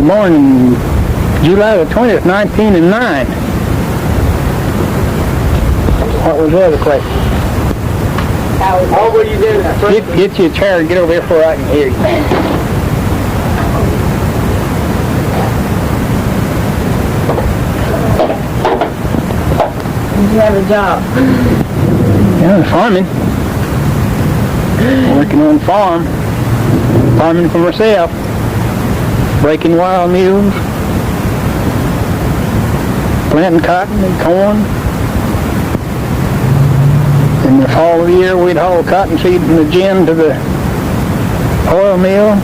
was born in July the 20th, 1909. What was the other question? How were you doing that? Get you a chair and get over here before I can hear you. Did you have a job? Yeah, farming. Working on farm. Farming for myself. Breaking wild mules. Planting cotton and corn. In the fall of the year, we'd haul cottonseed from the gin to the oil mill.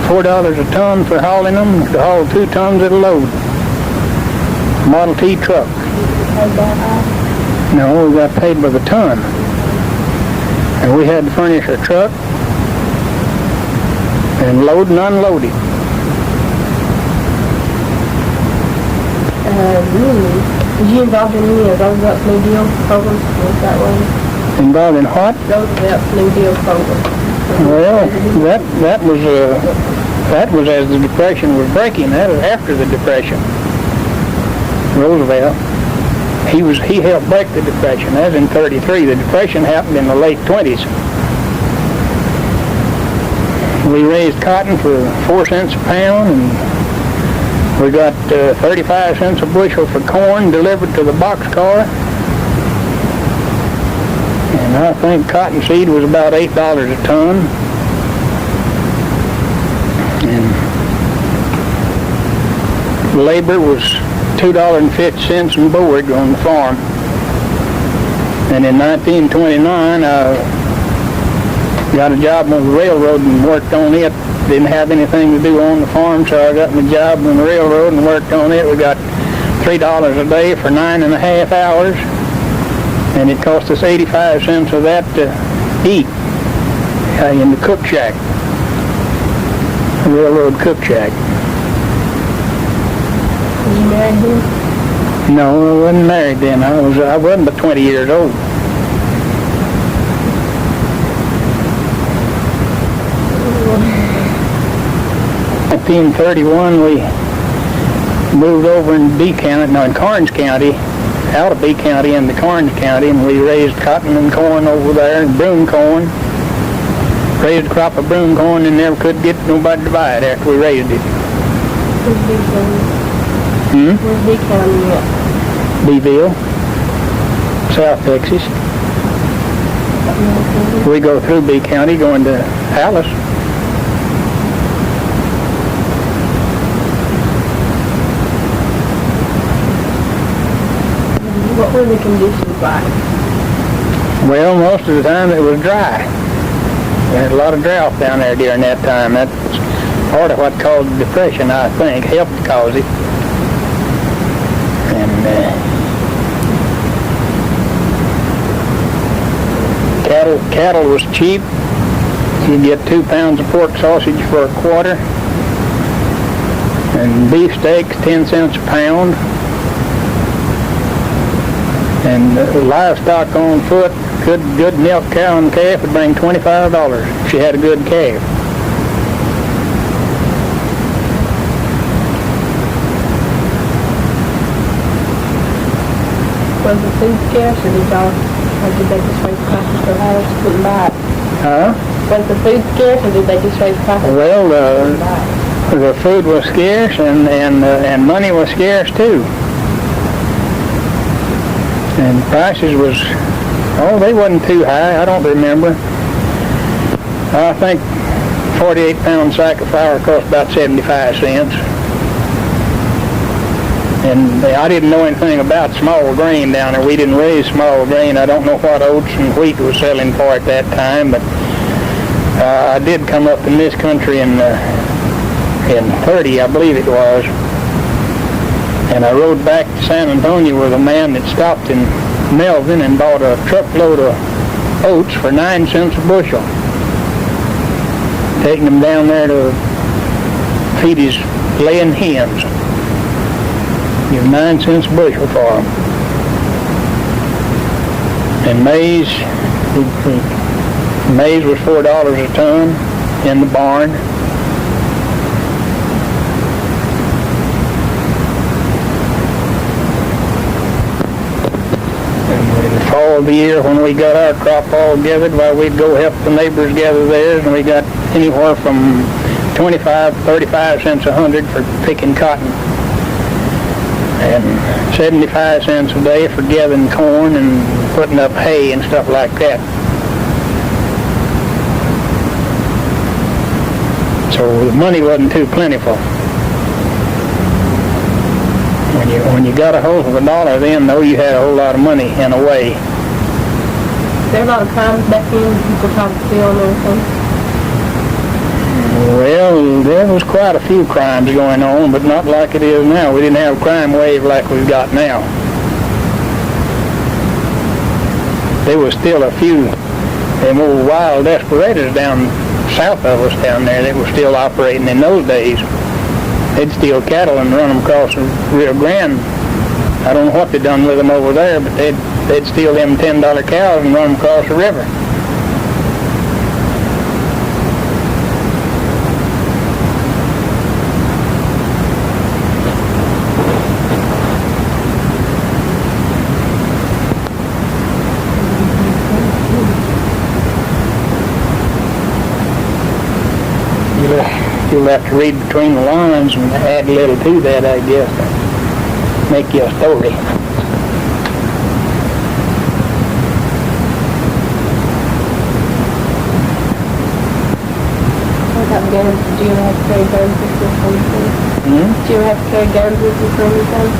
$4 a ton for hauling them. To haul 2 tons at a load. Model T truck. No, we got paid by the ton. And we had to furnish a truck and load and unload it. Was you involved in any of Roosevelt's New Deal programs? Was that one? Involved in what? Roosevelt's New Deal program. Well, that was as the Depression was breaking. That was after the Depression. Roosevelt. He helped break the Depression. That was in 33. The Depression happened in the late 20s. We raised cotton for 4 cents a pound, and we got 35 cents a bushel for corn delivered to the boxcar. And I think cottonseed was about $8 a ton. And labor was $2.50 and board on the farm. And in 1929, I got a job on the railroad and worked on it. Didn't have anything to do on the farm, so I got my job on the railroad and worked on it. We got $3 a day for 9.5 hours. And it cost us 85 cents of that to eat in the cook shack. The railroad cook shack. Were you married then? No, I wasn't married then. I wasn't but 20 years old. In 1931, we moved over in in Karnes County, out of B County into Karnes County, and we raised cotton and corn over there and broom corn. Raised a crop of broom corn and never could get nobody to buy it after we raised it. Where's B County? Where's B County at? Beeville, South Texas. We go through B County going to Alice. What were the conditions like? Well, most of the time it was dry. We had a lot of drought down there during that time. That's part of what caused the Depression, I think, helped cause it. And cattle was cheap. You get 2 pounds of pork sausage for a quarter. And beef steaks, 10 cents a pound. And livestock on foot, good milk cow and calf would bring $25 if she had a good calf. Was the food scarce, or did they just raise prices so high she couldn't buy it? Huh? Was the food scarce, or did they just raise prices? Well, the food was scarce, and money was scarce too. And prices they wasn't too high. I don't remember. I think 48-pound sack of flour cost about 75 cents. And I didn't know anything about small grain down there. We didn't raise small grain. I don't know what oats and wheat was selling for at that time, but I did come up in this country in 30, I believe it was. And I rode back to San Antonio with a man that stopped in Melvin and bought a truckload of oats for 9 cents a bushel. Taking them down there to feed his laying hens. Give 9 cents a bushel for them. And maize was $4 a ton in the barn. fall of the year when we got our crop all gathered, well, we'd go help the neighbors gather theirs, and we got anywhere from 25, 35 cents a hundred for picking cotton, and 75 cents a day for gathering corn and putting up hay and stuff like that. So the money wasn't too plentiful. When you got a hold of a dollar then, though, you had a whole lot of money in a way. There are a lot of crimes back then, people trying to steal and everything. Well, there was quite a few crimes going on, but not like it is now. We didn't have a crime wave like we've got now. There was still a few them old wild desperados down south of us down there that were still operating in those days. They'd steal cattle and run them across the Rio Grande. I don't know what they done with them over there, but they'd steal them $10 cows and run them across the river. You'll have to read between the lines and add a little to that, I guess, to make you a story. What about guns? Did you ever have to carry guns with you for anything? Did you ever have to carry guns with you for anything?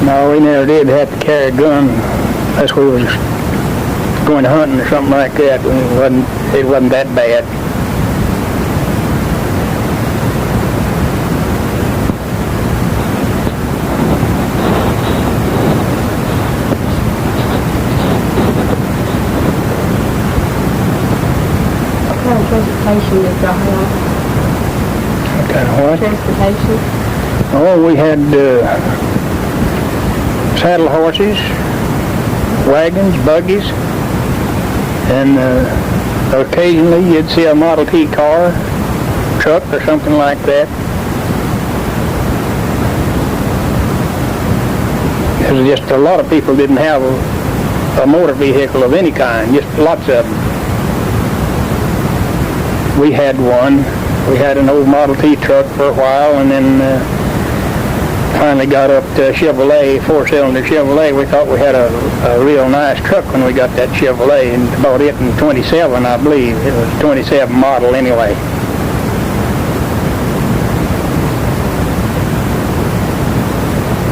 No, we never did have to carry a gun unless we was going hunting or something like that. It wasn't that bad. What kind of transportation did y'all have? What kind of what? Transportation? Oh, we had saddle horses, wagons, buggies, and occasionally you'd see a Model T car, truck, or something like that. Because just a lot of people didn't have a motor vehicle of any kind, just lots of them. We had one. We had an old Model T truck for a while, and then finally got up to Chevrolet, four-cylinder Chevrolet. We thought we had a real nice truck when we got that Chevrolet, and bought it in 27, I believe. It was 27 model anyway.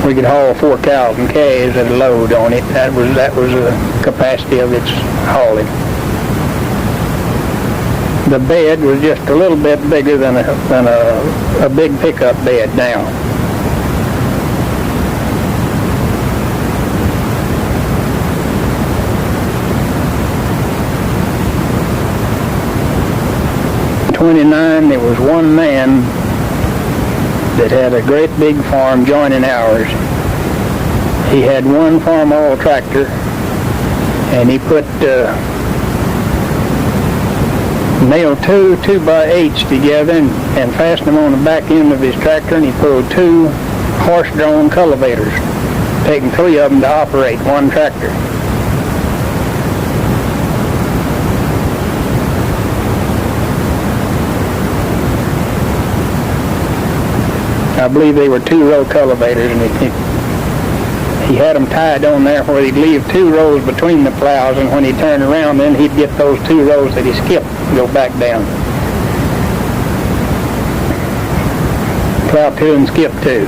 We could haul 4 cows and calves at a load on it. That was the capacity of its hauling. The bed was just a little bit bigger than a big pickup bed now. '29, there was one man that had a great big farm joining ours. He had one farm all tractor, and he put nailed two 2x8s together and fastened them on the back end of his tractor, and he pulled 2 horse-drawn cultivators, taking 3 of them to operate one tractor. I believe they were 2-row cultivators, and he had them tied on there where he'd leave 2 rows between the plows, and when he turned around, then he'd get those 2 rows that he skipped and go back down. Plow 2 and skip 2.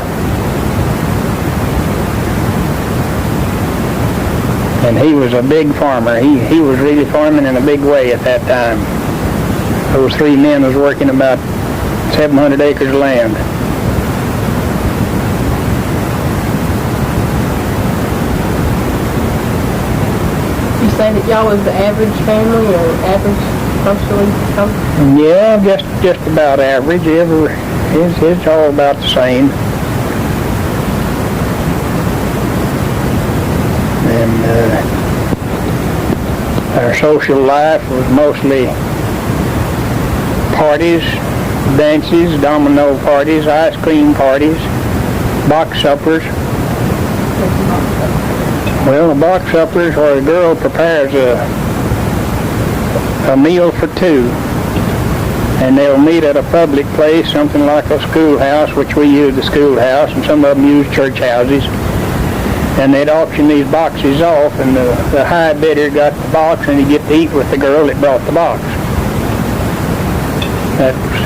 And he was a big farmer. He was really farming in a big way at that time. Those 3 men was working about 700 acres of land. Say that y'all was the average family or average social income? Yeah, just about average. It's all about the same. And our social life was mostly parties, dances, domino parties, ice cream parties, box suppers. Well, a box supper is where a girl prepares a meal for two. And they'll meet at a public place, something like a schoolhouse, which we use the schoolhouse, and some of them use church houses. And they'd auction these boxes off, and the high bidder got the box, and he'd get to eat with the girl that brought the box. That was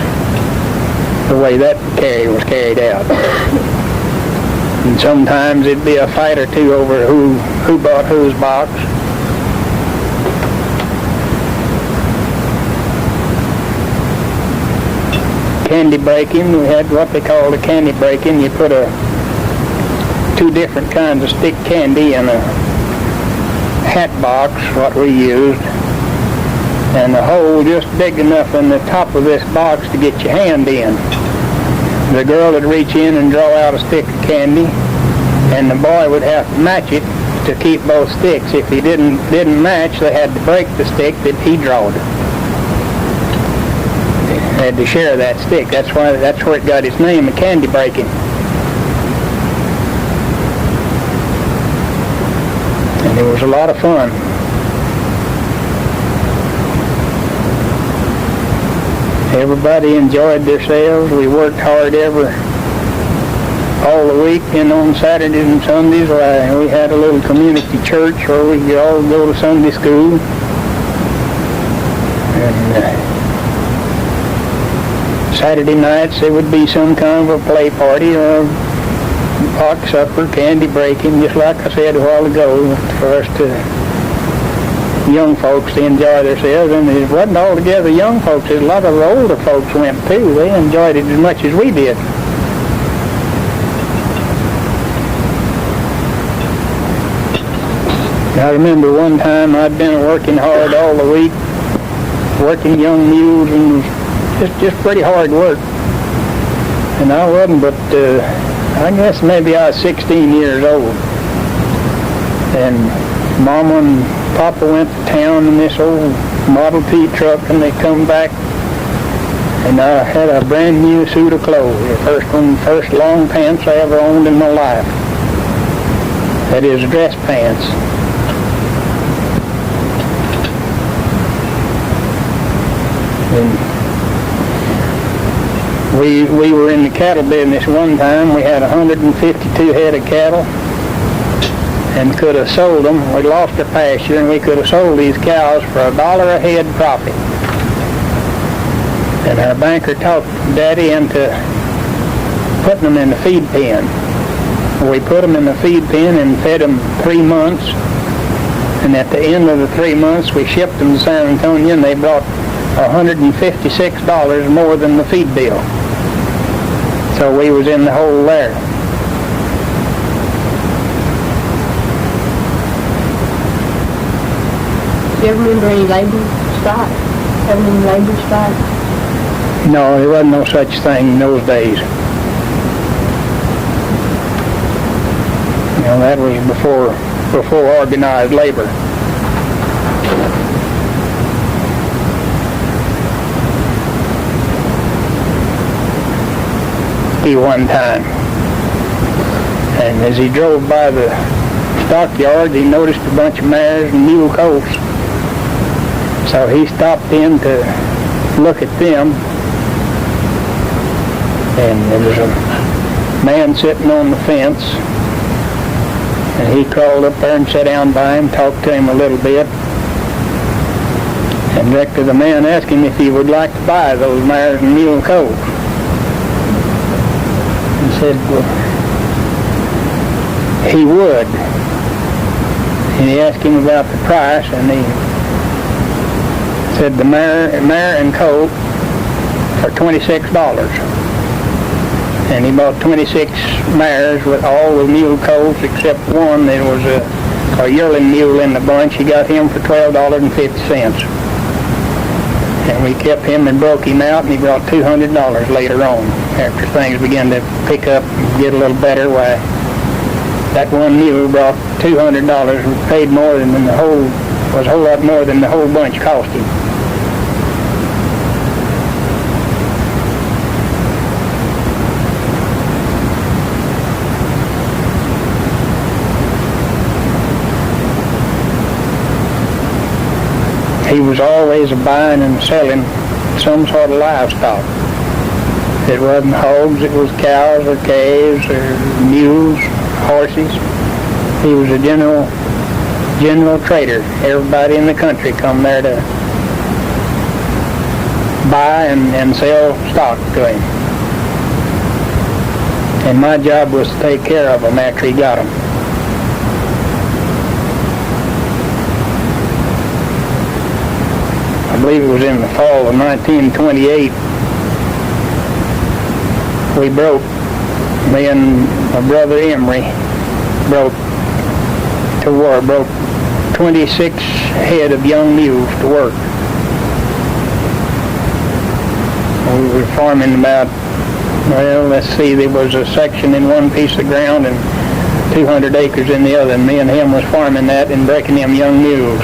the way that was carried out. And sometimes it'd be a fight or two over who bought whose box. Candy breaking, we had what they called a candy breaking. You put two different kinds of stick candy in a hat box, what we used, and a hole just big enough in the top of this box to get your hand in. The girl would reach in and draw out a stick of candy, and the boy would have to match it to keep both sticks. If he didn't match, they had to break the stick that he drawed. They had to share that stick. That's where it got its name, a candy breaking. And it was a lot of fun. Everybody enjoyed themselves. We worked hard all the week, and on Saturdays and Sundays we had a little community church where we could all go to Sunday school. And Saturday nights there would be some kind of a play party or box supper, candy breaking, just like I said a while ago, for us young folks to enjoy themselves. And it wasn't altogether young folks. A lot of the older folks went too. They enjoyed it as much as we did. I remember one time I'd been working hard all the week, working young mules, and just pretty hard work. And I wasn't but, I guess maybe I was 16 years old. And Mama and Papa went to town in this old Model T truck, and they come back, and I had a brand new suit of clothes, the first long pants I ever owned in my life. That is, dress pants. And we were in the cattle business one time. We had 152 head of cattle, and could have sold them. We lost our pasture, and we could have sold these cows for $1 a head profit. And our banker talked Daddy into putting them in the feed pen. We put them in the feed pen and fed them 3 months. And at the end of the 3 months, we shipped them to San Antonio, and they brought $156 more than the feed bill. So we was in the hole there. Do you ever remember any labor strike? Having any labor strike? No, there wasn't no such thing in those days. You know, that was before organized labor. One time, and as he drove by the stockyard, he noticed a bunch of mares and mule colts. So he stopped in to look at them, and there was a man sitting on the fence, and he crawled up there and sat down by him, talked to him a little bit, and directly the man asked him if he would like to buy those mares and mule colts. He said, well, he would. And he asked him about the price, and he said the mare and colt for $26. And he bought 26 mares with all the mule colts except one that was a yearling mule in the bunch. He got him for $12.50. And we kept him and broke him out, and he brought $200 later on. After things began to pick up and get a little better, why, that one mule brought $200, and paid more than was a whole lot more than the whole bunch cost him. he was always buying and selling some sort of livestock. It wasn't hogs, it was cows or calves or mules, horses. He was a general trader. Everybody in the country come there to buy and sell stock to him. And my job was to take care of them after he got them. I believe it was in the fall of 1928. We broke, me and my brother Emery broke 26 head of young mules to work. We were farming about, well, let's see, there was a section in one piece of ground and 200 acres in the other, and me and him was farming that and breaking them young mules.